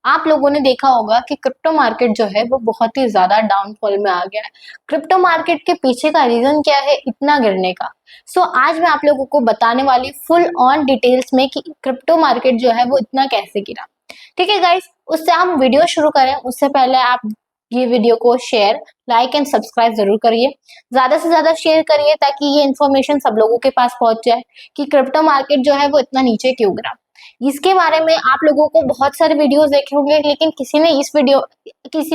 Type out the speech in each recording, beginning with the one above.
आप लोगों ने देखा होगा कि क्रिप्टो मार्केट जो है वो बहुत ही ज्यादा डाउनफॉल में आ गया है। क्रिप्टो मार्केट के पीछे का रीजन क्या है इतना गिरने का? आज मैं आप लोगों को बताने वाली फुल ऑन डिटेल्स में कि क्रिप्टो मार्केट जो है वो इतना कैसे गिरा। ठीक है गाइस, उससे हम वीडियो शुरू करें उससे पहले आप ये वीडियो को शेयर, लाइक एंड सब्सक्राइब जरूर करिए। ज्यादा से ज्यादा शेयर करिए ताकि ये इन्फॉर्मेशन सब लोगों के पास पहुंच जाए कि क्रिप्टो मार्केट जो है वो इतना नीचे क्यों गिरा। इसके बारे में आप लोगों को बहुत सारे वीडियोस देखे होंगे, लेकिन किसी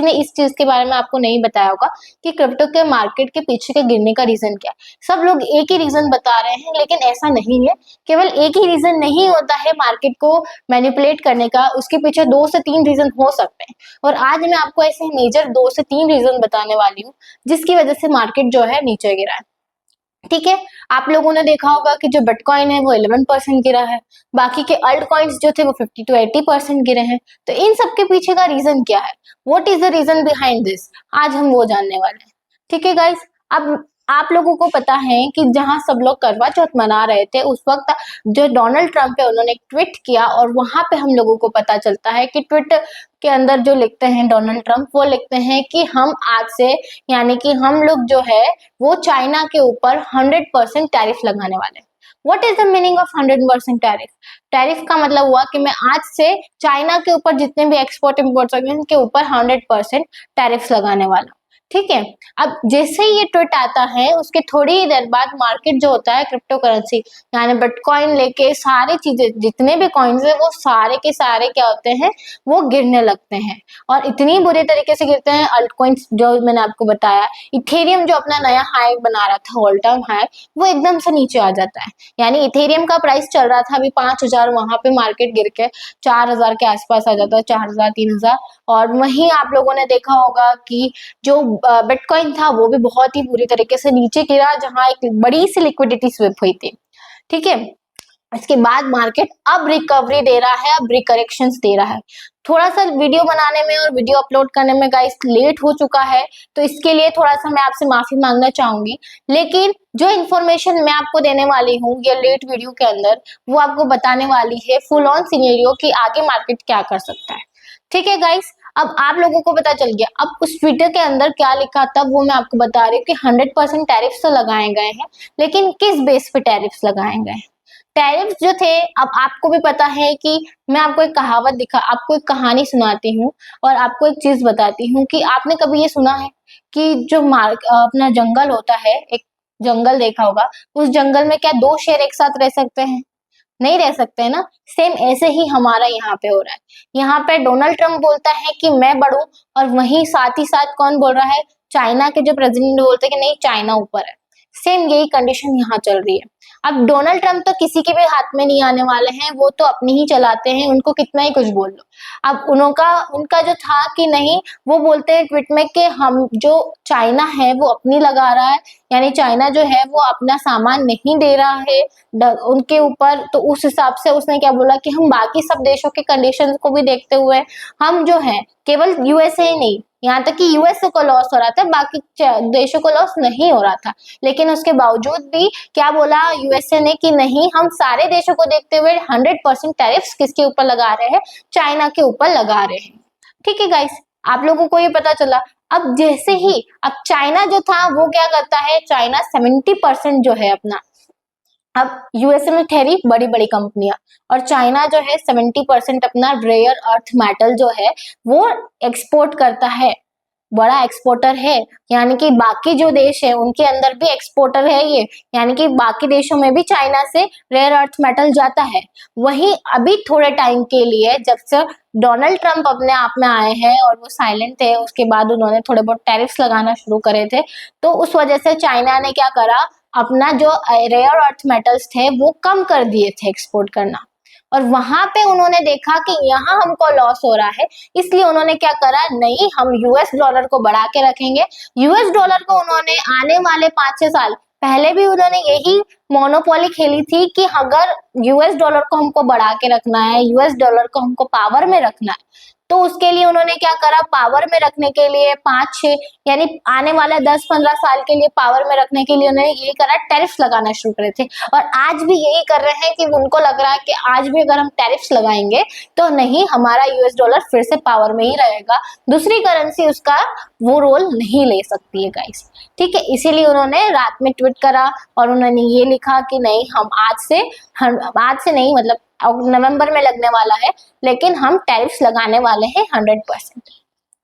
ने इस चीज के बारे में आपको नहीं बताया होगा कि क्रिप्टो के मार्केट के पीछे के गिरने का रीजन क्या है। सब लोग एक ही रीजन बता रहे हैं, लेकिन ऐसा नहीं है। केवल एक ही रीजन नहीं होता है मार्केट को मैनिपुलेट करने का, उसके पीछे 2 से 3 रीजन हो सकते हैं। और आज मैं आपको ऐसे मेजर 2 से 3 रीजन बताने वाली हूँ जिसकी वजह से मार्केट जो है नीचे गिरा है। ठीक है, आप लोगों ने देखा होगा कि जो बिटकॉइन है वो 11% गिरा है, बाकी के अल्ट कॉइन्स जो थे वो 50 to 80% गिरे हैं। तो इन सब के पीछे का रीजन क्या है, what is the reason behind this, आज हम वो जानने वाले हैं। ठीक है गाइस, अब आप लोगों को पता है कि जहां सब लोग करवा चौथ मना रहे थे उस वक्त जो डोनाल्ड ट्रंप है उन्होंने एक ट्वीट किया, और वहां पे हम लोगों को पता चलता है कि ट्वीट के अंदर जो लिखते हैं डोनाल्ड ट्रंप, वो लिखते हैं कि हम आज से, यानी कि हम लोग जो है वो चाइना के ऊपर 100% टैरिफ लगाने वाले हैं। What is the meaning of 100% tariff? Tariff का मतलब हुआ कि मैं आज से चाइना के ऊपर जितने भी एक्सपोर्ट इम्पोर्ट के ऊपर 100% टैरिफ लगाने वाला हूँ। ठीक है, अब जैसे ही ये ट्वीट आता है उसके थोड़ी ही देर बाद मार्केट जो होता है क्रिप्टो करेंसी यानी बिटकॉइन लेके सारी चीजें जितने भी कॉइन्स है वो सारे के सारे क्या होते हैं, वो गिरने लगते हैं। और इतनी बुरी तरीके से गिरते हैं अल्ट कॉइन्स जो मैंने आपको बताया। इथेरियम जो अपना नया हाई बना रहा था, ऑल टाइम हाई, वो एकदम से नीचे आ जाता है। यानी इथेरियम का प्राइस चल रहा था अभी 5,000, वहां पे मार्केट गिर के 4,000 के आसपास आ जाता है, 4,000 3,000। और वहीं आप लोगों ने देखा होगा कि जो बिटकॉइन था वो भी बहुत ही बुरी तरीके से नीचे गिरा, जहां एक बड़ी सी लिक्विडिटी स्विप हुई थी। ठीक है, इसके बाद मार्केट अब रिकवरी दे रहा है, अब रिकरेक्शंस दे रहा है। थोड़ा सा वीडियो बनाने में और वीडियो अपलोड करने में गाइस लेट हो चुका है, तो इसके लिए थोड़ा सा मैं आपसे माफी मांगना चाहूंगी। लेकिन जो इन्फॉर्मेशन मैं आपको देने वाली हूँ ये लेट वीडियो के अंदर, वो आपको बताने वाली है फुल ऑन सिनेरियो कि आगे मार्केट क्या कर सकता है। ठीक है गाइस, अब आप लोगों को पता चल गया। अब उस ट्विटर के अंदर क्या लिखा था वो मैं आपको बता रही हूँ कि 100% टैरिफ्स तो लगाए गए हैं, लेकिन किस बेस पे टैरिफ्स लगाए गए हैं। टैरिफ्स जो थे, अब आपको भी पता है कि मैं आपको एक आपको एक कहानी सुनाती हूँ और आपको एक चीज बताती हूँ कि आपने कभी ये सुना है कि जो अपना जंगल होता है, एक जंगल देखा होगा, उस जंगल में क्या 2 शेर एक साथ रह सकते हैं? नहीं रह सकते हैं ना। सेम ऐसे ही हमारा यहाँ पे हो रहा है। यहाँ पे डोनाल्ड ट्रंप बोलता है कि मैं बढ़ू, और वहीं साथ ही साथ कौन बोल रहा है, चाइना के जो प्रेसिडेंट बोलते हैं कि नहीं चाइना ऊपर है। सेम यही कंडीशन यहाँ चल रही है। अब डोनाल्ड ट्रंप तो किसी के भी हाथ में नहीं आने वाले हैं, वो तो अपनी ही चलाते हैं, उनको कितना ही कुछ बोल लो। अब उनका जो था कि नहीं, वो बोलते हैं ट्वीट में कि हम जो चाइना है वो अपनी लगा रहा है, यानी चाइना जो है वो अपना सामान नहीं दे रहा है उनके ऊपर। तो उस हिसाब से उसने क्या बोला कि हम बाकी सब देशों के कंडीशंस को भी देखते हुए हम जो है, केवल यूएसए ही नहीं, यहाँ तक कि यूएसए को लॉस हो रहा था, बाकी देशों को लॉस नहीं हो रहा था, लेकिन उसके बावजूद भी क्या बोला यूएसए ने कि नहीं, हम सारे देशों को देखते हुए 100% टैरिफ्स किसके ऊपर लगा रहे हैं, चाइना के ऊपर लगा रहे हैं। ठीक है गाइस, आप लोगों को ये पता चला। अब जैसे ही अब चाइना जो था वो क्या करता है, चाइना 70% जो है अपना, अब यूएसए में ठहरी बड़ी बड़ी कंपनियां, और चाइना जो है 70% अपना रेयर अर्थ मेटल जो है वो एक्सपोर्ट करता है, बड़ा एक्सपोर्टर है। यानी कि बाकी जो देश है उनके अंदर भी एक्सपोर्टर है ये, यानी कि बाकी देशों में भी चाइना से रेयर अर्थ मेटल जाता है। वहीं अभी थोड़े टाइम के लिए जब से डोनाल्ड ट्रंप अपने आप में आए हैं और वो साइलेंट थे, उसके बाद उन्होंने थोड़े बहुत टैरिफ्स लगाना शुरू करे थे, तो उस वजह से चाइना ने क्या करा, अपना जो रेयर अर्थ मेटल्स थे वो कम कर दिए थे एक्सपोर्ट करना। और वहां पे उन्होंने देखा कि यहाँ हमको लॉस हो रहा है, इसलिए उन्होंने क्या करा, नहीं हम यूएस डॉलर को बढ़ा के रखेंगे। यूएस डॉलर को उन्होंने आने वाले 5-6 साल पहले भी उन्होंने यही मोनोपोली खेली थी कि अगर यूएस डॉलर को हमको बढ़ा के रखना है, यूएस डॉलर को हमको पावर में रखना है, तो उसके लिए उन्होंने क्या करा, पावर में रखने के लिए 5-6 यानी आने वाला 10-15 साल के लिए पावर में रखने के लिए उन्होंने ये करा, टैरिफ्स लगाना शुरू करे थे। और आज भी यही कर रहे हैं कि उनको लग रहा है कि आज भी अगर हम टैरिफ्स लगाएंगे तो नहीं, हमारा यूएस डॉलर फिर से पावर में ही रहेगा, दूसरी करेंसी उसका वो रोल नहीं ले सकती है गाइस। ठीक है, इसीलिए उन्होंने रात में ट्वीट करा और उन्होंने ये लिखा कि नहीं, हम आज से नहीं, मतलब नवंबर में लगने वाला है, लेकिन हम टैरिफ्स लगाने वाले हैं 100%।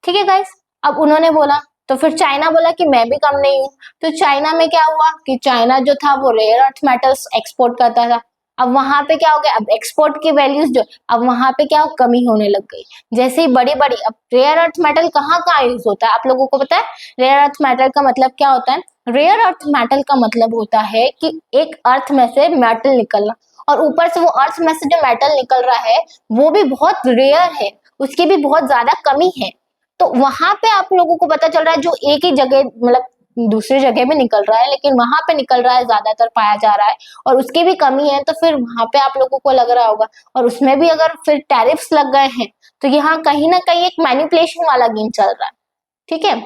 ठीक है गाइस। अब उन्होंने बोला तो फिर चाइना बोला कि मैं भी कम नहीं हूँ। तो चाइना में क्या हुआ कि चाइना जो था वो रेयर अर्थ मेटल्स एक्सपोर्ट करता था। अब वहां पे क्या हो गया, अब एक्सपोर्ट की वैल्यूज जो, अब वहां पे क्या कमी होने लग गई। जैसे ही बड़ी बड़ी, अब रेयर अर्थ मेटल कहाँ कहाँ यूज होता है आप लोगों को पता है? रेयर अर्थ मेटल का मतलब क्या होता है? रेयर अर्थ मेटल का मतलब होता है कि एक अर्थ में से मेटल निकलना, और ऊपर से वो अर्थ में से जो मेटल निकल रहा है वो भी बहुत रेयर है, उसकी भी बहुत ज्यादा कमी है। तो वहां पे आप लोगों को पता चल रहा है जो एक ही जगह, मतलब दूसरी जगह भी निकल रहा है लेकिन वहां पे निकल रहा है, ज्यादातर पाया जा रहा है और उसकी भी कमी है, तो फिर वहां पे आप लोगों को लग रहा होगा, और उसमें भी अगर फिर टैरिफ्स लग गए हैं तो यहाँ कहीं ना कहीं एक मैनिपुलेशन वाला गेम चल रहा है। ठीक है,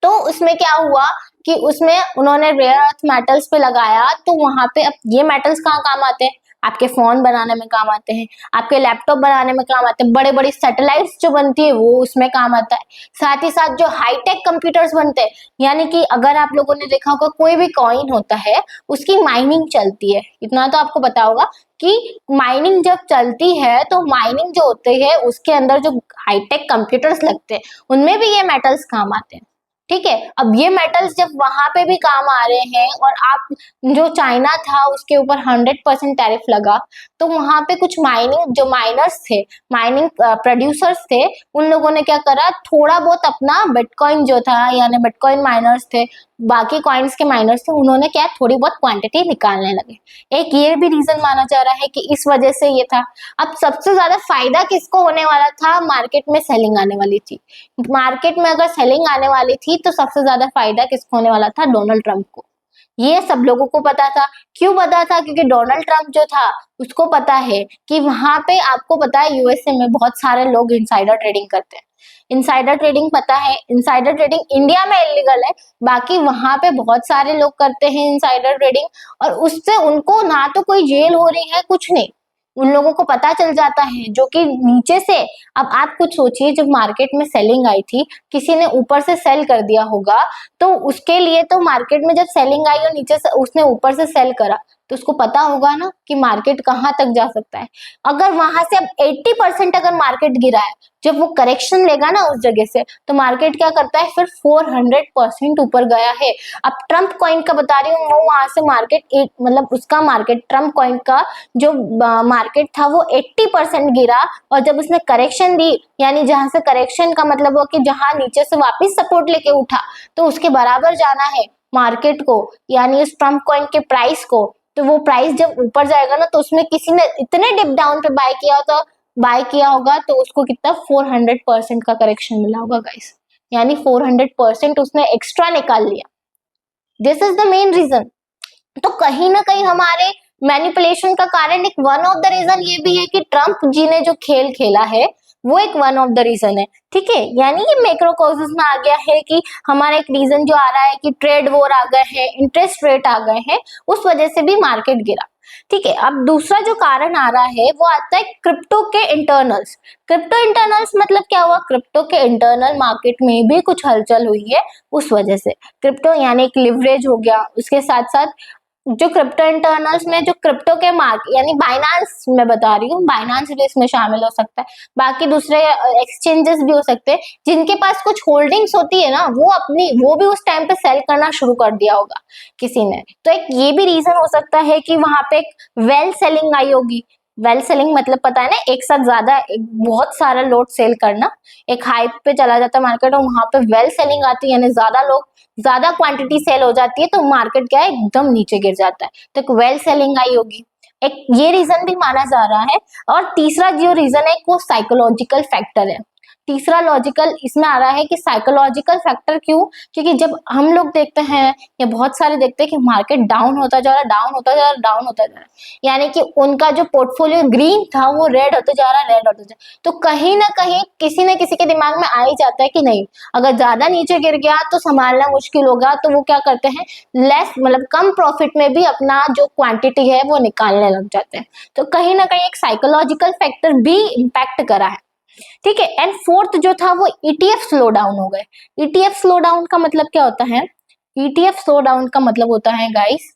तो उसमें क्या हुआ कि उसमें उन्होंने रेयर अर्थ मेटल्स पे लगाया, तो वहां पे अब ये मेटल्स कहाँ काम आते हैं? आपके फोन बनाने में काम आते हैं, आपके लैपटॉप बनाने में काम आते हैं, बड़े बड़ी सैटेलाइट्स जो बनती है वो उसमें काम आता है। साथ ही साथ जो हाईटेक कंप्यूटर्स बनते हैं, यानी कि अगर आप लोगों ने देखा होगा कोई भी कॉइन होता है उसकी माइनिंग चलती है, इतना तो आपको पता होगा कि माइनिंग जब चलती है तो माइनिंग जो होती है उसके अंदर जो हाईटेक कंप्यूटर्स लगते हैं उनमें भी ये मेटल्स काम आते हैं। ठीक है, अब ये मेटल्स जब वहां पे भी काम आ रहे हैं और आप जो चाइना था उसके ऊपर 100% टैरिफ लगा, तो वहां पे कुछ माइनिंग जो माइनर्स थे, माइनिंग प्रोड्यूसर्स थे, उन लोगों ने क्या करा, थोड़ा बहुत अपना बिटकॉइन जो था, यानी बिटकॉइन माइनर्स थे, बाकी कॉइन्स के माइनर्स थे, उन्होंने क्या थोड़ी बहुत क्वांटिटी निकालने लगे। एक ये भी रीजन माना जा रहा है कि इस वजह से ये था। अब सबसे ज्यादा फायदा किसको होने वाला था? मार्केट में सेलिंग आने वाली थी। मार्केट में अगर सेलिंग आने वाली थी तो सबसे ज्यादा फायदा किसको होने वाला था? डोनाल्ड ट्रंप को। ये सब लोगों को पता था। क्यों पता था? क्योंकि डोनाल्ड ट्रंप जो था उसको पता है कि वहां पे, आपको पता है यूएसए में बहुत सारे लोग इनसाइडर ट्रेडिंग करते हैं। इनसाइडर ट्रेडिंग पता है, इनसाइडर ट्रेडिंग इंडिया में इलीगल है, बाकी वहां पे बहुत सारे लोग करते हैं इनसाइडर ट्रेडिंग, और उससे उनको ना तो कोई जेल हो रही है, कुछ नहीं, उन लोगों को पता चल जाता है जो कि नीचे से। अब आप कुछ सोचिए, जब मार्केट में सेलिंग आई थी, किसी ने ऊपर से सेल कर दिया होगा, तो उसके लिए तो मार्केट में जब सेलिंग आई और नीचे से उसने ऊपर से सेल करा, तो उसको पता होगा ना कि मार्केट कहाँ तक जा सकता है। अगर वहां से अब 80% अगर मार्केट गिरा है, जब वो करेक्शन लेगा ना उस जगह से, तो मार्केट क्या करता है फिर 400% ऊपर गया है। अब ट्रम्प कॉइन का बता रही हूँ, वो वहां से मार्केट मतलब उसका मार्केट, ट्रम्प कॉइन का जो मार्केट था वो 80% गिरा, और जब उसने करेक्शन दी, यानी जहां से करेक्शन का मतलब हो कि जहां नीचे से वापस सपोर्ट लेके उठा, तो उसके बराबर जाना है मार्केट को, यानी उस ट्रम्प कॉइन के प्राइस को। तो वो प्राइस जब ऊपर जाएगा ना, तो उसमें किसी ने इतने डिप डाउन पे बाय किया होगा, तो उसको कितना 400% का करेक्शन मिला होगा गाइस, यानी 400% उसने एक्स्ट्रा निकाल लिया। This is the main reason. तो कहीं ना कहीं हमारे मैनिपुलेशन का कारण एक वन ऑफ द रीजन ये भी है कि ट्रम्प जी ने जो खेल खेला है वो एक वन ऑफ द रीजन है। ठीक है, यानी ये मैक्रो कॉजेस में आ गया है कि हमारा एक रीजन जो आ रहा है कि ट्रेड वॉर आ गए हैं, इंटरेस्ट रेट आ गए हैं, उस वजह से भी मार्केट गिरा। ठीक है, अब दूसरा जो कारण आ रहा है वो आता है क्रिप्टो के इंटरनल्स। क्रिप्टो इंटरनल्स मतलब क्या हुआ? क्रिप्टो के इंटरनल मार्केट में भी कुछ हलचल हुई है, उस वजह से क्रिप्टो यानी एक लिवरेज हो गया। उसके साथ साथ जो क्रिप्टो इंटरनल्स में जो क्रिप्टो के मार्केट, यानी बाइनांस मैं बता रही हूँ, बाइनांस भी इसमें शामिल हो सकता है, बाकी दूसरे एक्सचेंजेस भी हो सकते हैं जिनके पास कुछ होल्डिंग्स होती है ना, वो भी उस टाइम पे सेल करना शुरू कर दिया होगा किसी ने। तो एक ये भी रीजन हो सकता है कि वहां पे एक वेल सेलिंग आई होगी। वेल सेलिंग मतलब पता है ना, एक साथ ज्यादा, एक बहुत सारा लोड सेल करना, एक हाइप पे चला जाता है मार्केट और वहां पे वेल सेलिंग आती है, यानी ज्यादा लोग, ज्यादा क्वांटिटी सेल हो जाती है, तो मार्केट क्या है एकदम नीचे गिर जाता है, तो एक वेल सेलिंग आई होगी। एक ये रीजन भी माना जा रहा है। और तीसरा जो रीजन है वो साइकोलॉजिकल फैक्टर है। तीसरा लॉजिकल इसमें आ रहा है कि साइकोलॉजिकल फैक्टर। क्यों? क्योंकि जब हम लोग देखते हैं या बहुत सारे देखते हैं कि मार्केट डाउन होता जा रहा, डाउन होता जा रहा, डाउन होता जा रहा, यानी कि उनका जो पोर्टफोलियो ग्रीन था वो रेड होते जा रहा, रेड होते जा रहा, तो कहीं ना कहीं किसी न किसी के दिमाग में आ ही जाता है कि नहीं, अगर ज्यादा नीचे गिर गया तो संभालना मुश्किल होगा, तो वो क्या करते हैं, लेस मतलब कम प्रॉफिट में भी अपना जो क्वांटिटी है वो निकालने लग जाते हैं। तो कहीं ना कहीं एक साइकोलॉजिकल फैक्टर भी इम्पैक्ट करा है। ठीक है। एंड फोर्थ जो था वो ईटीएफ स्लो डाउन हो गए। ईटीएफ स्लो डाउन का मतलब क्या होता है? ईटीएफ स्लो डाउन का मतलब होता है गाइस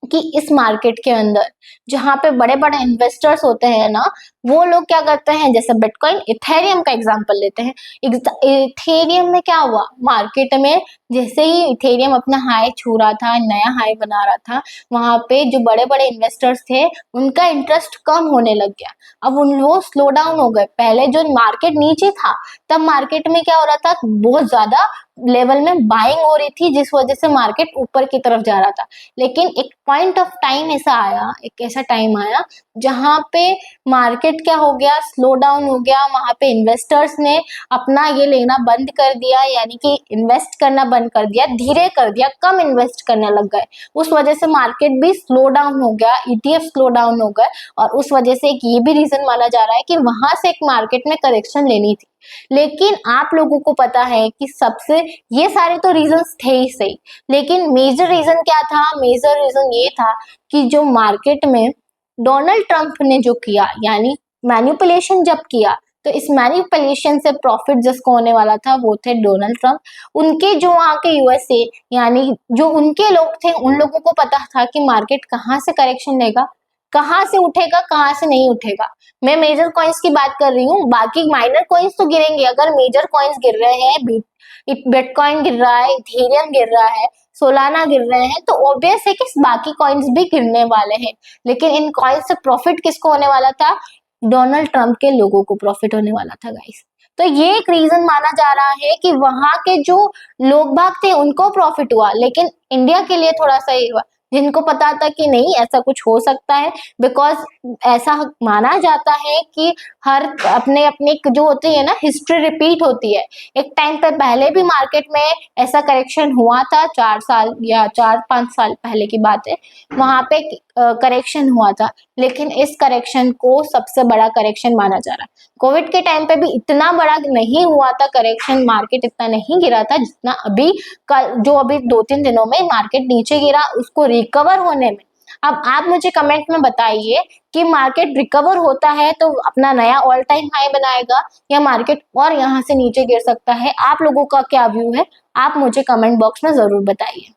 कि इस मार्केट के अंदर जहां पे बड़े बड़े इन्वेस्टर्स होते हैं ना, वो लोग क्या करते हैं, जैसे बिटकॉइन, इथेरियम का एग्जांपल लेते हैं। इथेरियम में क्या हुआ, मार्केट में जैसे ही इथेरियम अपना हाई छू रहा था, नया हाई बना रहा था, वहां पे जो बड़े बड़े इन्वेस्टर्स थे उनका इंटरेस्ट कम होने लग गया। अब उन वो स्लो डाउन हो गए। पहले जो मार्केट नीचे था तब मार्केट में क्या हो रहा था, बहुत ज्यादा लेवल में बाइंग हो रही थी, जिस वजह से मार्केट ऊपर की तरफ जा रहा था। लेकिन एक पॉइंट ऑफ टाइम ऐसा आया, एक ऐसा टाइम आया जहां पे मार्केट क्या हो गया, स्लो डाउन हो गया। वहां पे इन्वेस्टर्स ने अपना ये लेना बंद कर दिया, यानी कि इन्वेस्ट करना बंद कर दिया, धीरे कर दिया, कम इन्वेस्ट करने लग गए। उस वजह से मार्केट भी स्लो डाउन हो गया, ईटीएफ स्लो डाउन हो गए, और उस वजह से एक ये भी रीजन माना जा रहा है कि वहां से एक मार्केट में करेक्शन लेनी थी। लेकिन आप लोगों को पता है कि सबसे, ये सारे तो रीजंस थे ही सही, लेकिन मेजर रीजन क्या था? मेजर रीजन ये था कि जो मार्केट में डोनाल्ड ट्रंप ने जो किया, यानी मैनिपुलेशन जब किया, तो इस मैनिपुलेशन से प्रॉफिट जिसको होने वाला था वो थे डोनाल्ड ट्रंप। उनके जो वहां के यूएसए, यानी जो उनके लोग थे, उन लोगों को पता था कि मार्केट कहाँ से करेक्शन लेगा, कहाँ से उठेगा, कहाँ से नहीं उठेगा। मैं मेजर कॉइन्स की बात कर रही हूँ, बाकी माइनर कॉइन्स तो गिरेंगे। अगर मेजर कॉइन्स गिर रहे हैं, बिटकॉइन गिर रहा है, इथेरियम गिर रहा है, सोलाना गिर रहे हैं, तो ऑब्वियस है कि बाकी कॉइन्स भी गिरने वाले हैं। लेकिन इन कॉइन्स से प्रॉफिट किसको होने वाला था? डोनाल्ड ट्रंप के लोगों को प्रॉफिट होने वाला था गाइस। तो ये एक रीजन माना जा रहा है कि वहां के जो लोग बाग थे उनको प्रॉफिट हुआ, लेकिन इंडिया के लिए थोड़ा सा ही हुआ, जिनको पता था कि नहीं ऐसा कुछ हो सकता है। बिकॉज ऐसा माना जाता है कि हर अपने अपने जो होती है ना, हिस्ट्री रिपीट होती है। एक टाइम पे पहले भी मार्केट में ऐसा करेक्शन हुआ था, 4 साल या 4-5 साल पहले की बात है, वहां पे करेक्शन हुआ था। लेकिन इस करेक्शन को सबसे बड़ा करेक्शन माना जा रहा है। कोविड के टाइम पे भी इतना बड़ा नहीं हुआ था करेक्शन, मार्केट इतना नहीं गिरा था जितना अभी कल, जो अभी 2-3 दिनों में मार्केट नीचे गिरा, उसको रिकवर होने में। अब आप मुझे कमेंट में बताइए कि मार्केट रिकवर होता है तो अपना नया ऑल टाइम हाई बनाएगा, या मार्केट और यहाँ से नीचे गिर सकता है? आप लोगों का क्या व्यू है, आप मुझे कमेंट बॉक्स में जरूर बताइए।